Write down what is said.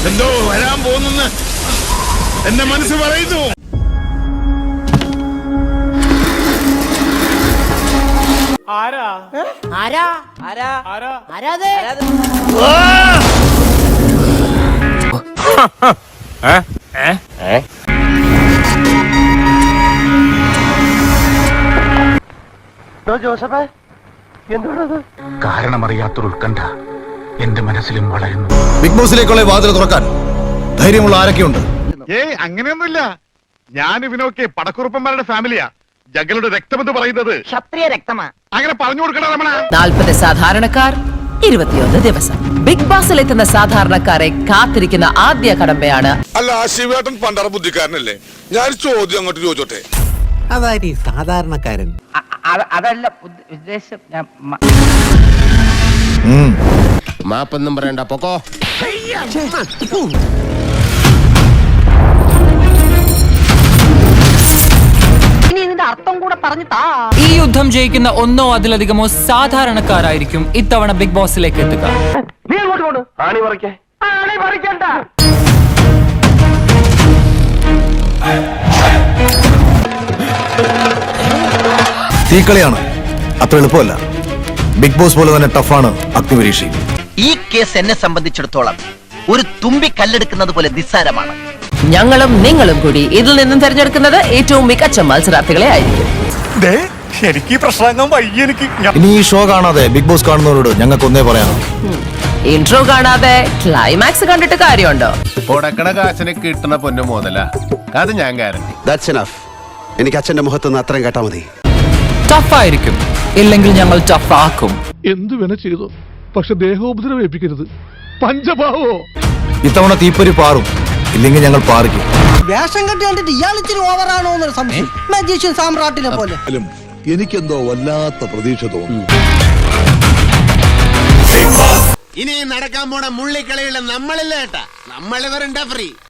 എന്തോ വരാൻ പോകുന്നെന്ന് എന്റെ മനസ്സ് പറയുന്നു. ആരാ ആരാ ആരാ ആരാ ആരാത്? കാരണമറിയാത്തൊരു ഉത്കണ്ഠ എന്റെ മനസ്സിലും വളരുന്നു. ബിഗ് ബോസിലേക്കുള്ള വാതിൽ തുറക്കാൻ ധൈര്യമുള്ള ആരൊക്കെയുണ്ട്? അങ്ങനെയൊന്നുമില്ല. ഞാൻ ഇവനൊക്കെ പടക്കുറുപ്പന്മാരുടെ ഫാമിലിയാ. ജഗലുടെ രക്തമെന്ന് പറയുന്നത് ക്ഷത്രിയ രക്തമാ. അങ്ങനെ പറഞ്ഞു കൊടുക്കണം രമണ. 40 സാധാരണക്കാർ 21 ദിവസം. ബിഗ് ബോസിൽ എത്തുന്ന സാധാരണക്കാരെ കാത്തിരിക്കുന്ന ആദ്യ കടമ്പയാണ്. അല്ല, ശിവേട്ടൻ പണ്ടറ ബുദ്ധിക്കാരനല്ലേ? ഞാൻ ചോദ്യം അങ്ങോട്ട് ചോദിച്ചോട്ടെ. അതായത് സാധാരണക്കാരൻ അതല്ല ഉദ്ദേശം. മാപ്പൊന്നും പറയണ്ട, പൊക്കോ. ഇനി ഇതിന്റെ അർത്ഥം കൂടെ പറഞ്ഞു താ. ഈ യുദ്ധം ജയിക്കുന്ന ഒന്നോ അതിലധികമോ സാധാരണക്കാരായിരിക്കും ഇത്തവണ ബിഗ് ബോസിലേക്ക് എത്തുക. തീക്കളിയാണ്, അത്ര എളുപ്പമല്ല. ബിഗ് ബോസ് പോലെ തന്നെ ടഫാണ് അഗ്നിപരീക്ഷയും. ഈ കേസ് എന്നെ സംബന്ധിച്ചിടത്തോളം ഒരു തുമ്പി കല്ലെടുക്കുന്നത് പോലെ നിസ്സാരമാണ്. ഞങ്ങളും നിങ്ങളും കൂടി ഇതിൽ നിന്നും തിരഞ്ഞെടുക്കുന്നത് ഏറ്റവും മികച്ച മത്സരാർത്ഥികളെ ആയിരിക്കും. എനിക്ക് പ്രശ്നം വയ്യ. എനിക്ക് ഇനി ഈ ഷോ കാണാതെ ബിഗ് ബോസ് കാണുന്നവരോട് ഞങ്ങൾക്ക് ഒന്നേ പറയാം, ഇൻട്രോ കാണാതെ ക്ലൈമാക്സ് കണ്ടിട്ട് കാര്യമുണ്ടോ? കൊടുക്കണ കാശിന് കിട്ടുന്ന പൊന്നു മുതല, അത് ഞാൻ ഗ്യാരണ്ടി. എനിക്ക് അച്ഛന്റെ മുഖത്തുനിന്ന് അത്രയും കേട്ടാ മതി. ടഫായിരിക്കും, ഇല്ലെങ്കിൽ ഞങ്ങൾ ടഫാക്കും. എന്തു വേണ ചെയ്തോ, പക്ഷെ ദേഹോപദ്രവം ഏൽപ്പിക്കരുത്. പഞ്ചഭാവോ ഇത്തവണ തീപ്പൊരി പാറും, ഇല്ലെങ്കിൽ ഞങ്ങൾ പാറിക്കും. വേഷം കെട്ടി കണ്ടിട്ട് ഇയാൾ ഇച്ചിരി ഓവറാണോ എന്നൊരു സംശയം. മജീഷ്യൻ സാമ്രാട്ടിനെ പോലെ. എനിക്കെന്തോ വല്ലാത്ത പ്രതീക്ഷ തോന്നുന്നു. ഇനി നടക്കാൻ പോണ മുള്ളിക്കളിയുള്ള നമ്മളില്ല ഏട്ടാ, നമ്മളിവരുണ്ടാ ഫ്രീ.